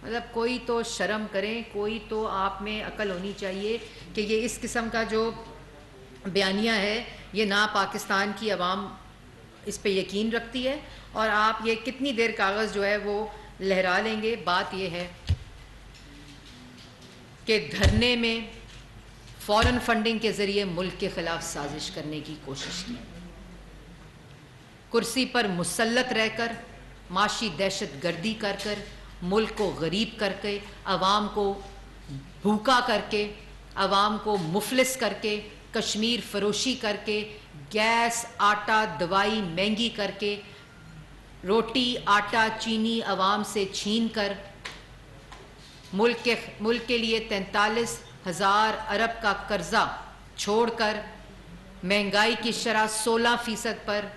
मतलब कोई तो शर्म करें, कोई तो आप में अकल होनी चाहिए कि ये इस किस्म का जो बयानिया है ये ना पाकिस्तान की आवाम इस पे यकीन रखती है और आप ये कितनी देर कागज़ जो है वो लहरा लेंगे। बात ये है कि धरने में फॉरेन फंडिंग के ज़रिए मुल्क के ख़िलाफ़ साजिश करने की कोशिश की, कुर्सी पर मुसल्लत रहकर माशी दहशत गर्दी कर कर, मुल्क को गरीब करके, आवाम को भूखा करके, आवाम को मुफलिस करके, कश्मीर फरोशी करके, गैस आटा दवाई महंगी करके, रोटी आटा चीनी आवाम से छीन कर मुल्क के लिए 43,000 अरब का कर्जा छोड़कर महंगाई की शरह 16% पर,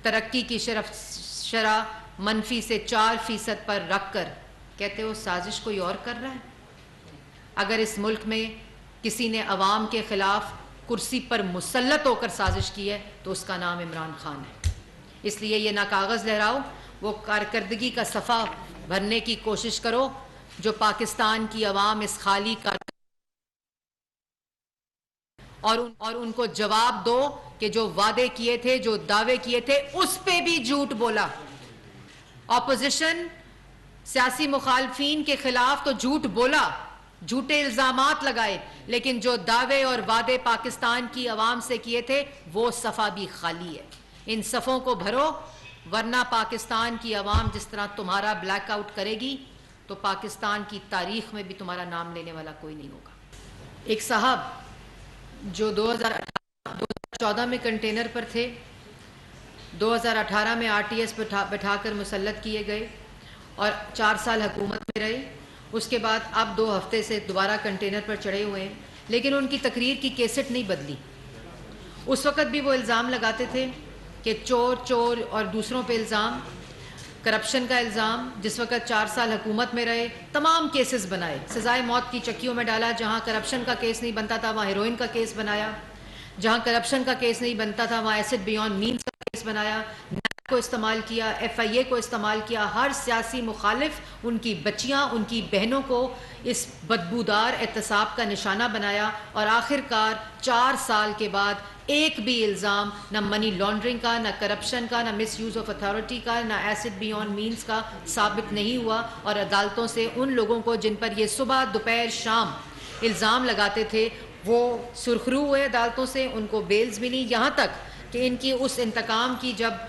तरक्की की शरह मनफी से 4% पर रख कर कहते हो साजिश कोई और कर रहा है। अगर इस मुल्क में किसी ने अवाम के ख़िलाफ़ कुर्सी पर मुसल्लत होकर साजिश की है तो उसका नाम इमरान खान है। इसलिए ये ना कागज़ लहराओ, वो कारकर्दगी का सफ़ा भरने की कोशिश करो जो पाकिस्तान की अवाम इस खाली कार और उनको जवाब दो कि जो वादे किए थे, जो दावे किए थे, उस पे भी झूठ बोला। ऑपोजिशन सियासी मुखालफीन के खिलाफ तो झूठ बोला, झूठे इल्जामात लगाए, लेकिन जो दावे और वादे पाकिस्तान की अवाम से किए थे वो सफ़ा भी खाली है। इन सफ़ों को भरो, वरना पाकिस्तान की अवाम जिस तरह तुम्हारा ब्लैकआउट करेगी तो पाकिस्तान की तारीख में भी तुम्हारा नाम लेने वाला कोई नहीं होगा। एक साहब जो 2014 में कंटेनर पर थे, 2018 में RTS बैठाकर मुसल्लत किए गए और 4 साल हुकूमत में रहे। उसके बाद अब 2 हफ्ते से दोबारा कंटेनर पर चढ़े हुए हैं, लेकिन उनकी तकरीर की कैसेट नहीं बदली। उस वक़्त भी वो इल्ज़ाम लगाते थे कि चोर चोर और दूसरों पे इल्ज़ाम, करप्शन का इल्ज़ाम। जिस वक़्त 4 साल हुकूमत में रहे तमाम केसेस बनाए, सज़ाए मौत की चक्कियों में डाला। जहाँ करप्शन का केस नहीं बनता था वहाँ हेरोइन का केस बनाया, जहाँ करप्शन का केस नहीं बनता था वहाँ एसिड बियॉन्ड मीन्स का केस बनाया, नैब को इस्तेमाल किया, FIA को इस्तेमाल किया। हर सियासी मुखालिफ, उनकी बच्चियाँ, उनकी बहनों को इस बदबूदार एहतसाब का निशाना बनाया और आखिरकार 4 साल के बाद एक भी इल्ज़ाम न मनी लॉन्ड्रिंग का, न करप्शन का, न मिस यूज़ ऑफ अथॉरिटी का, न एसिड बियॉन्ड मीन्स का साबित नहीं हुआ। और अदालतों से उन लोगों को जिन पर ये सुबह दोपहर शाम इल्ज़ाम लगाते थे वो सुरखरू हुए अदालतों से, उनको बेल्स मिली। यहाँ तक कि इनकी उस इंतकाम की जब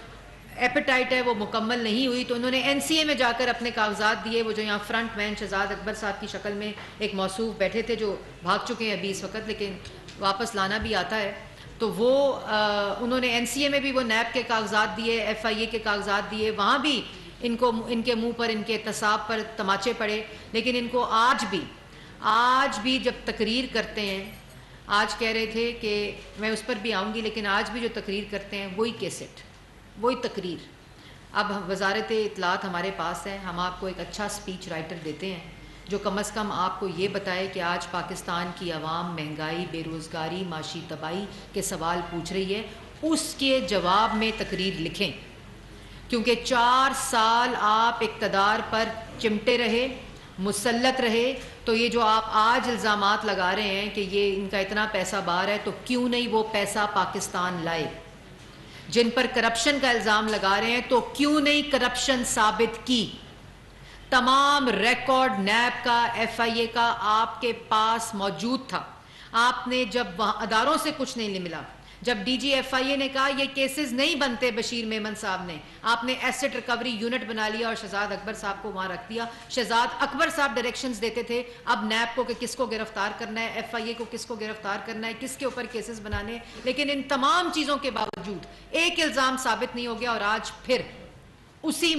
एपेटाइट है वो मुकम्मल नहीं हुई तो उन्होंने NCA में जाकर अपने कागजात दिए। वो जो यहाँ फ्रंट मैन शहजाद अकबर साहब की शक्ल में एक मौसूफ बैठे थे जो भाग चुके हैं अभी इस वक्त, लेकिन वापस लाना भी आता है, तो वो उन्होंने NCA में भी वो नैब के कागजात दिए, FIA के कागजात दिए। वहाँ भी इनको इनके मुंह पर, इनके एहतसाब पर तमाचे पड़े। लेकिन इनको आज भी जब तकरीर करते हैं, आज कह रहे थे कि मैं उस पर भी आऊँगी, लेकिन आज भी जो तकरीर करते हैं वही कैसेट, वही तकरीर। अब वजारत इत्तलात हमारे पास है, हम आपको एक अच्छा स्पीच राइटर देते हैं जो कम अज़ कम आपको ये बताए कि आज पाकिस्तान की आवाम महंगाई, बेरोज़गारी, माशी तबाही के सवाल पूछ रही है, उसके जवाब में तकरीर लिखें। क्योंकि 4 साल आप इक़्तिदार पर चिमटे रहे, मुसल्लत रहे, तो ये जो आप आज इल्ज़ामात लगा रहे हैं कि ये इनका इतना पैसा बाहर है, तो क्यों नहीं वो पैसा पाकिस्तान लाए? जिन पर करप्शन का इल्ज़ाम लगा रहे हैं तो क्यों नहीं करप्शन साबित की? तमाम रिकॉर्ड नैब का, FIA का आपके पास मौजूद था। आपने जब वहाँ अदारों से कुछ नहीं मिला, जब DG FIA ने कहा ये केसेस नहीं बनते बशीर मेमन साहब ने, आपने एसेट रिकवरी यूनिट बना लिया और शहजाद अकबर साहब को वहाँ रख दिया। शहजाद अकबर साहब डायरेक्शंस देते थे अब नैब को कि किसको गिरफ्तार करना है, FIA को किसको गिरफ्तार करना है, किसके ऊपर केसेस बनाने। लेकिन इन तमाम चीज़ों के बावजूद एक इल्ज़ाम साबित नहीं हो गया और आज फिर उसी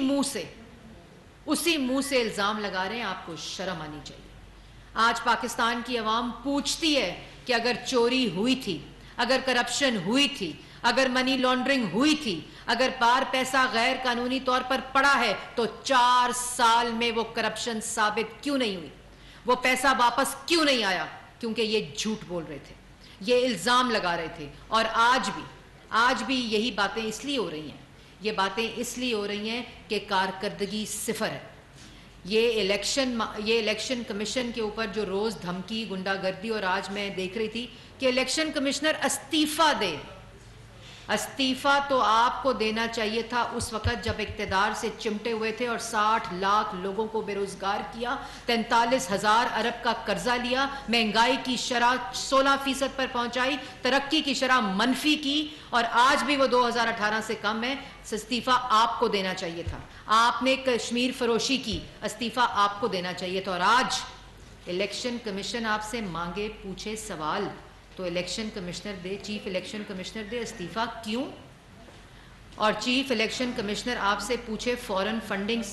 मुंह से इल्ज़ाम लगा रहे हैं। आपको शर्म आनी चाहिए। आज पाकिस्तान की अवाम पूछती है कि अगर चोरी हुई थी, अगर करप्शन हुई थी, अगर मनी लॉन्ड्रिंग हुई थी, अगर बाहर पैसा गैर कानूनी तौर पर पड़ा है तो 4 साल में वो करप्शन साबित क्यों नहीं हुई? वो पैसा वापस क्यों नहीं आया? क्योंकि ये झूठ बोल रहे थे, ये इल्ज़ाम लगा रहे थे। और आज भी यही बातें इसलिए हो रही हैं, ये बातें इसलिए हो रही हैं कि कारकर्दगी सिफर है, ये इलेक्शन कमीशन के ऊपर जो रोज धमकी, गुंडागर्दी, और आज मैं देख रही थी कि इलेक्शन कमिश्नर अस्तीफा दे। अस्तीफा तो आपको देना चाहिए था उस वक्त जब इक्तदार से चिमटे हुए थे और 60 लाख लोगों को बेरोजगार किया, 43,000 अरब का कर्जा लिया, महंगाई की शरह 16% पर पहुंचाई, तरक्की की शरह मनफी की, और आज भी वो 2018 से कम है। इस्तीफा आपको देना चाहिए था। आपने कश्मीर फरोशी की, इस्तीफा आपको देना चाहिए था। और आज इलेक्शन कमीशन आपसे मांगे, पूछे सवाल, तो इलेक्शन कमिश्नर दे, चीफ इलेक्शन कमिश्नर दे इस्तीफा। क्यों? और चीफ इलेक्शन कमिश्नर आपसे पूछे फॉरेन फंडिंग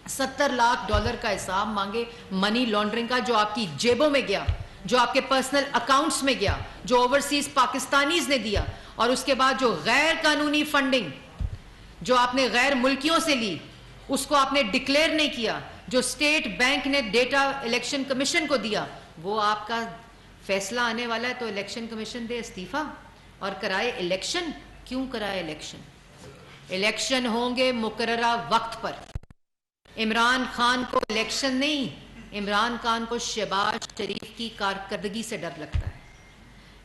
70 लाख डॉलर का हिसाब मांगे, मनी लॉन्ड्रिंग का, जो आपकी जेबों में गया, जो आपके पर्सनल अकाउंट्स में गया, जो ओवरसीज पाकिस्तानीज ने दिया, और उसके बाद जो गैर कानूनी फंडिंग जो आपने गैर मुल्कियों से ली, उसको आपने डिक्लेयर नहीं किया, जो स्टेट बैंक ने डेटा इलेक्शन कमीशन को दिया, वो आपका फैसला आने वाला है। तो इलेक्शन कमीशन दे इस्तीफा और कराए इलेक्शन। क्यों कराए इलेक्शन? इलेक्शन होंगे मुकर्ररा वक्त पर। इमरान खान को इलेक्शन नहीं, इमरान खान को शहबाज शरीफ की कारकर्दगी से डर लगता है।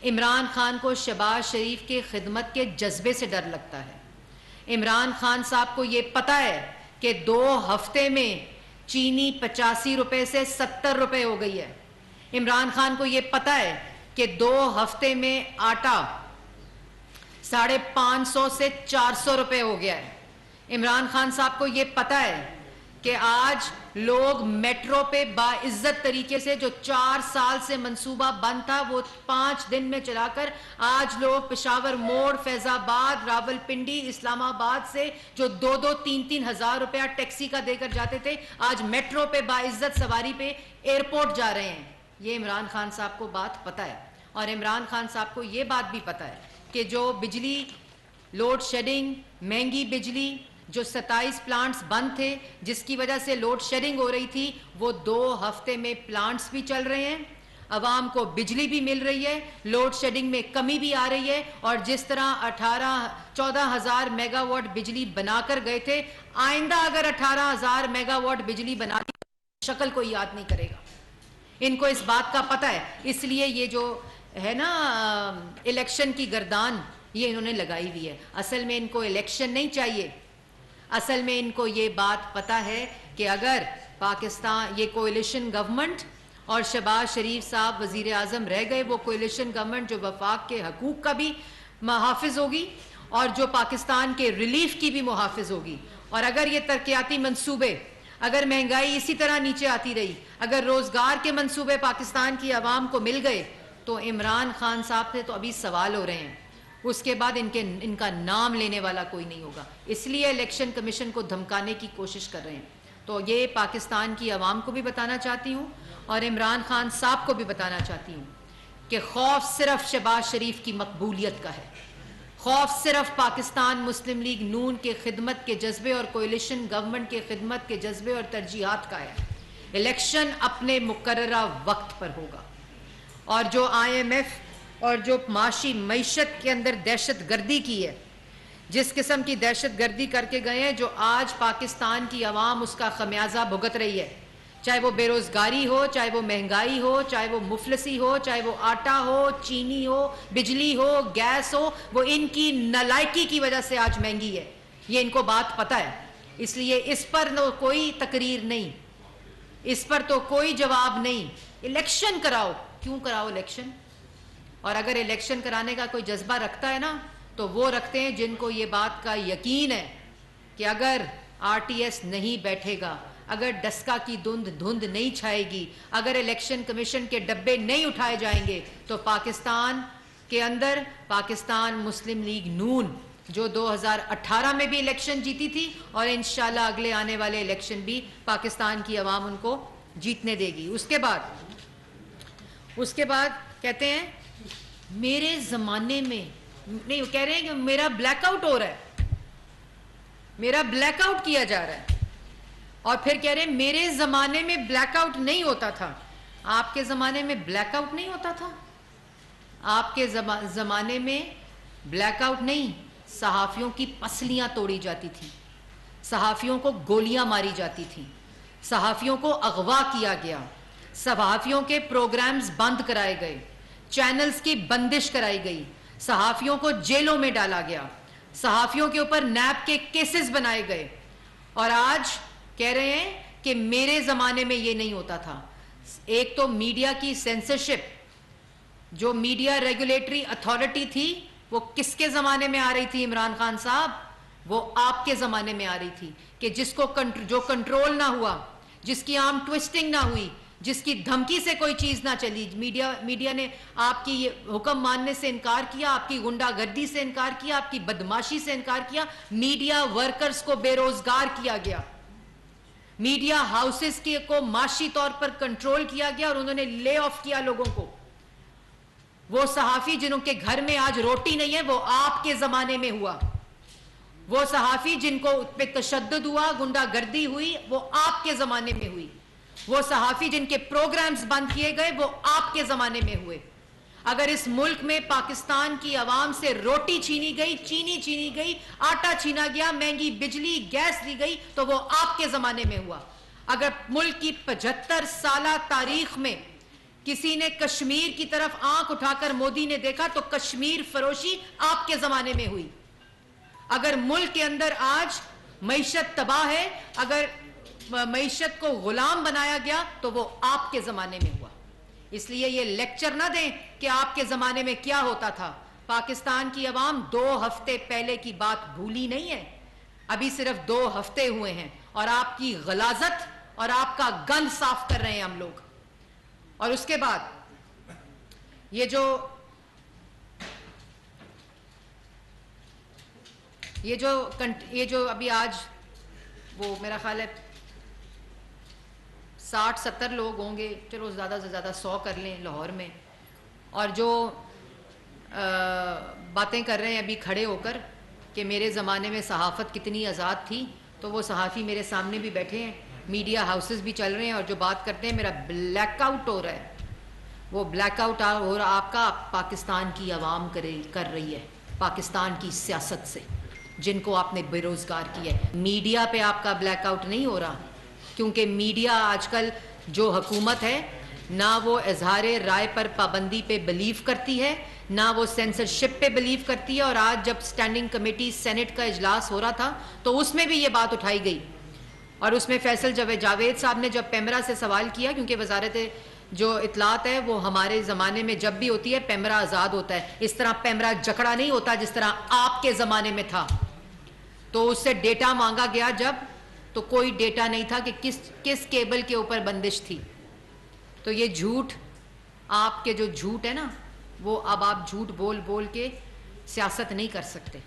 इमरान खान को शहबाज शरीफ के खिदमत के जज्बे से डर लगता है। इमरान खान साहब को यह पता है कि 2 हफ्ते में चीनी 85 रुपए से 70 रुपए हो गई है। इमरान खान को यह पता है कि 2 हफ्ते में आटा 550 से 400 रुपए हो गया है। इमरान खान साहब को यह पता है कि आज लोग मेट्रो पे बाइज्जत तरीके से, जो 4 साल से मंसूबा बंद था, वो 5 दिन में चलाकर आज लोग पेशावर मोड़, फैजाबाद, रावलपिंडी, इस्लामाबाद से जो 2-2, 3-3 हजार रुपया टैक्सी का देकर जाते थे, आज मेट्रो पे बाइज्जत सवारी पे एयरपोर्ट जा रहे हैं। ये इमरान खान साहब को बात पता है। और इमरान खान साहब को ये बात भी पता है कि जो बिजली लोड शेडिंग, महंगी बिजली, जो 27 प्लांट्स बंद थे जिसकी वजह से लोड शेडिंग हो रही थी, वो 2 हफ्ते में प्लांट्स भी चल रहे हैं, अवाम को बिजली भी मिल रही है, लोड शेडिंग में कमी भी आ रही है। और जिस तरह 14,000 मेगावाट बिजली बनाकर गए थे, आइंदा अगर 18,000 मेगावाट बिजली बना दी, शक्ल कोई याद नहीं करेगा। इनको इस बात का पता है। इसलिए ये जो है ना इलेक्शन की गर्दान, ये इन्होंने लगाई हुई है। असल में इनको इलेक्शन नहीं चाहिए। असल में इनको ये बात पता है कि अगर पाकिस्तान, ये कोalition गवर्नमेंट और शहबाज शरीफ साहब वजीर आजम रह गए, वो कोalition गवर्नमेंट जो वफाक के हकूक का भी मुहाफिज होगी और जो पाकिस्तान के रिलीफ की भी मुहाफिज होगी। और अगर ये तरक्याती मंसूबे, अगर महंगाई इसी तरह नीचे आती रही, अगर रोजगार के मंसूबे पाकिस्तान की आवाम को मिल गए, तो इमरान खान साहब से तो अभी सवाल हो रहे हैं, उसके बाद इनका नाम लेने वाला कोई नहीं होगा। इसलिए इलेक्शन कमीशन को धमकाने की कोशिश कर रहे हैं। तो ये पाकिस्तान की आवाम को भी बताना चाहती हूँ और इमरान खान साहब को भी बताना चाहती हूँ कि खौफ सिर्फ शहबाज शरीफ की मकबूलियत का है, खौफ सिर्फ पाकिस्तान मुस्लिम लीग नून के खिदमत के जज्बे और कोalition गवर्नमेंट के खिदमत के जज्बे और तरजीहात का है। इलेक्शन अपने मुकर्ररा वक्त पर होगा। और जो IMF और जो माशी मईशत के अंदर दहशत गर्दी की है, जिस किस्म की दहशत गर्दी करके गए हैं, जो आज पाकिस्तान की आवाम उसका खमियाजा भुगत रही है, चाहे वो बेरोजगारी हो, चाहे वो महंगाई हो, चाहे वो मुफलसी हो, चाहे वो आटा हो, चीनी हो, बिजली हो, गैस हो, वो इनकी नालायकी की वजह से आज महंगी है। ये इनको बात पता है। इसलिए इस पर तो कोई तकरीर नहीं, इस पर तो कोई जवाब नहीं। इलेक्शन कराओ। क्यों कराओ इलेक्शन? और अगर इलेक्शन कराने का कोई जज्बा रखता है ना, तो वो रखते हैं जिनको ये बात का यकीन है कि अगर RTS नहीं बैठेगा, अगर डस्का की धुंध नहीं छाएगी, अगर इलेक्शन कमीशन के डब्बे नहीं उठाए जाएंगे, तो पाकिस्तान के अंदर पाकिस्तान मुस्लिम लीग नून, जो 2018 में भी इलेक्शन जीती थी और इंशाल्लाह अगले आने वाले इलेक्शन भी पाकिस्तान की आवाम उनको जीतने देगी। उसके बाद कहते हैं मेरे जमाने में नहीं, कह रहे हैं कि मेरा ब्लैकआउट हो रहा है, मेरा ब्लैकआउट किया जा रहा है। और फिर कह रहे हैं मेरे जमाने में ब्लैकआउट नहीं होता था। आपके जमाने में ब्लैकआउट नहीं होता था? आपके जमाने में ब्लैकआउट नहीं, सहाफियों की पसलियां तोड़ी जाती थी, सहाफ़ियों को गोलियां मारी जाती थीं, सहाफ़ियों को अगवा किया गया, सहाफ़ियों के प्रोग्राम्स बंद कराए गए, चैनल्स की बंदिश कराई गई, सहाफ़ियों को जेलों में डाला गया, सहाफ़ियों के ऊपर नैब के केसेस बनाए गए। और आज कह रहे हैं कि मेरे ज़माने में ये नहीं होता था। एक तो मीडिया की सेंसरशिप, जो मीडिया रेगुलेटरी अथॉरिटी थी, वो किसके ज़माने में आ रही थी इमरान खान साहब? वो आपके ज़माने में आ रही थी कि जिसको जो कंट्रोल ना हुआ, जिसकी आर्म ट्विस्टिंग ना हुई, जिसकी धमकी से कोई चीज़ ना चली, मीडिया ने आपकी ये हुक्म मानने से इनकार किया, आपकी गुंडागर्दी से इनकार किया, आपकी बदमाशी से इनकार किया, मीडिया वर्कर्स को बेरोजगार किया गया, मीडिया हाउसेस को माशी तौर पर कंट्रोल किया गया और उन्होंने ले ऑफ किया लोगों को। वो सहाफ़ी जिनके घर में आज रोटी नहीं है, वो आपके ज़माने में हुआ। वो सहाफ़ी जिनको पे तशद्दुद हुआ, गुंडागर्दी हुई, वो आपके ज़माने में हुई। वो सहाफ़ी जिनके प्रोग्राम्स बंद किए गए, वो आपके ज़माने में हुए। अगर इस मुल्क में पाकिस्तान की आवाम से रोटी छीनी गई, चीनी छीनी गई, आटा छीना गया, महंगी बिजली गैस ली गई, तो वो आपके ज़माने में हुआ। अगर मुल्क की 75 साल तारीख में किसी ने कश्मीर की तरफ आंख उठाकर मोदी ने देखा, तो कश्मीर फरोशी आपके ज़माने में हुई। अगर मुल्क के अंदर आज मईशत तबाह है, अगर मईशत को गुलाम बनाया गया, तो वो आपके ज़माने में हुआ। इसलिए ये लेक्चर ना दें कि आपके ज़माने में क्या होता था। पाकिस्तान की अवाम 2 हफ्ते पहले की बात भूली नहीं है। अभी सिर्फ 2 हफ्ते हुए हैं और आपकी गलाजत और आपका गंद साफ कर रहे हैं हम लोग। और उसके बाद ये जो अभी आज वो मेरा ख्याल है 60-70 लोग होंगे, चलो ज़्यादा से ज़्यादा 100 कर लें लाहौर में, और जो बातें कर रहे हैं अभी खड़े होकर कि मेरे ज़माने में सहाफ़त कितनी आज़ाद थी, तो वो सहाफ़ी मेरे सामने भी बैठे हैं, मीडिया हाउसेस भी चल रहे हैं, और जो बात करते हैं मेरा ब्लैकआउट हो रहा है, वो ब्लैकआउट हो रहा आपका पाकिस्तान की आवाम कर रही है, पाकिस्तान की सियासत से, जिनको आपने बेरोज़गार किया है। मीडिया पे आपका ब्लैकआउट नहीं हो रहा, क्योंकि मीडिया आजकल जो हुकूमत है, ना वो इजहार राय पर पाबंदी पे बिलीव करती है, ना वो सेंसरशिप पे बिलीव करती है। और आज जब स्टैंडिंग कमेटी सेनेट का इजलास हो रहा था, तो उसमें भी ये बात उठाई गई, और उसमें फैसल जावेद साहब ने जब पेमरा से सवाल किया, क्योंकि वजारत जो इतलात है वो हमारे ज़माने में जब भी होती है पेमरा आज़ाद होता है, इस तरह पेमरा जकड़ा नहीं होता जिस तरह आपके ज़माने में था। तो उससे डेटा मांगा गया जब, तो कोई डेटा नहीं था कि किस केबल के ऊपर बंदिश थी। तो ये झूठ, आपके जो झूठ है ना, वो अब आप झूठ बोल बोल के सियासत नहीं कर सकते।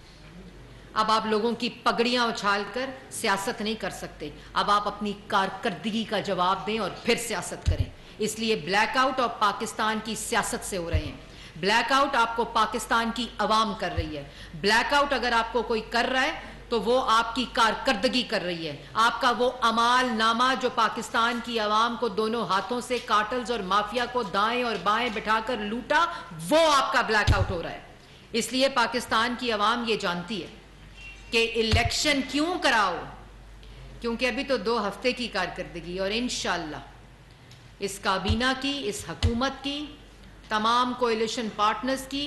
अब आप लोगों की पगड़ियां उछाल कर सियासत नहीं कर सकते। अब आप अपनी कारकर्दगी का जवाब दें और फिर सियासत करें। इसलिए ब्लैकआउट और पाकिस्तान की सियासत से हो रहे हैं। ब्लैकआउट आपको पाकिस्तान की अवाम कर रही है। ब्लैकआउट अगर आपको कोई कर रहा है तो वो आपकी कारकर्दगी कर रही है। आपका वो अमाल नामा जो पाकिस्तान की आवाम को दोनों हाथों से कार्टल्स और माफिया को दाएं और बाएं बिठाकर लूटा, वो आपका ब्लैकआउट हो रहा है। इसलिए पाकिस्तान की आवाम ये जानती है कि इलेक्शन क्यों कराओ, क्योंकि अभी तो 2 हफ्ते की कारकर्दगी, और इंशाअल्लाह इस काबीना की, इस हुकूमत की, तमाम कोएलिशन पार्टनर्स की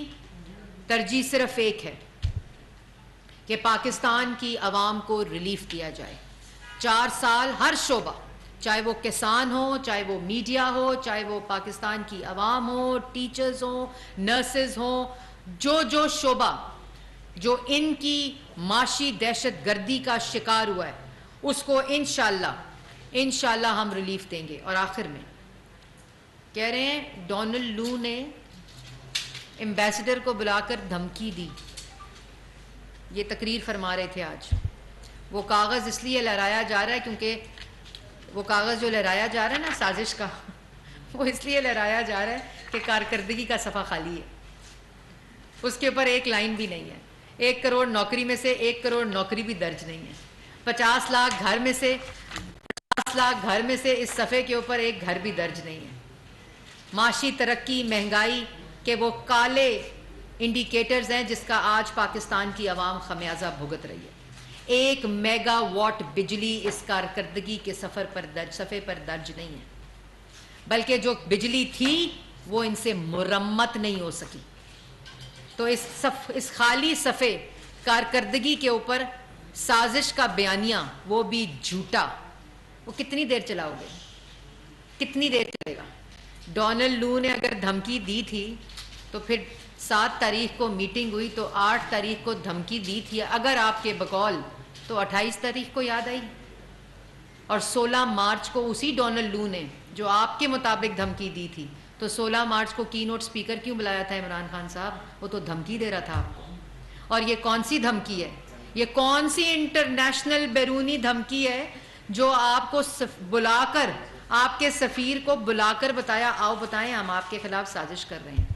तरजीह सिर्फ एक है कि पाकिस्तान की आवाम को रिलीफ दिया जाए। 4 साल हर शोबा, चाहे वो किसान हो, चाहे वो मीडिया हो, चाहे वो पाकिस्तान की आवाम हो, टीचर्स हो, नर्सेज हो, जो शोबा जो इनकी माशी दहशत गर्दी का शिकार हुआ है, उसको इंशाअल्लाह हम रिलीफ देंगे। और आखिर में कह रहे हैं डोनाल्ड लू ने एम्बेसडर को बुलाकर धमकी दी। ये तकरीर फरमा रहे थे आज। वो कागज़ इसलिए लहराया जा रहा है क्योंकि वो कागज़ जो लहराया जा रहा है ना साजिश का, वो इसलिए लहराया जा रहा है कि कारकर्दगी का सफ़ा खाली है, उसके ऊपर एक लाइन भी नहीं है। 1 करोड़ नौकरी में से 1 करोड़ नौकरी भी दर्ज नहीं है। 50 लाख घर में से इस सफ़े के ऊपर एक घर भी दर्ज नहीं है। माशी तरक्की, महंगाई के वो काले इंडिकेटर्स हैं जिसका आज पाकिस्तान की आवाम खमियाजा भुगत रही है। 1 मेगावाट बिजली इस कारकर्दगी के सफ़े पर दर्ज नहीं है, बल्कि जो बिजली थी वो इनसे मुरम्मत नहीं हो सकी। तो इस खाली सफ़े कारकर्दगी के ऊपर साजिश का बयानिया, वो भी झूठा, वो कितनी देर चलाओगे, कितनी देर चलेगा? डोनाल्ड लू ने अगर धमकी दी थी तो फिर 7 तारीख को मीटिंग हुई तो 8 तारीख को धमकी दी थी अगर आपके बकौल, तो 28 तारीख को याद आई। और 16 मार्च को उसी डोनाल्ड लू ने जो आपके मुताबिक धमकी दी थी, तो 16 मार्च को की नोट स्पीकर क्यों बुलाया था इमरान खान साहब? वो तो धमकी दे रहा था आपको। और ये कौन सी धमकी है? ये कौन सी इंटरनेशनल बैरूनी धमकी है जो आपको बुलाकर, आपके सफ़ीर को बुलाकर बताया, आओ बताएं हम आपके खिलाफ साजिश कर रहे हैं?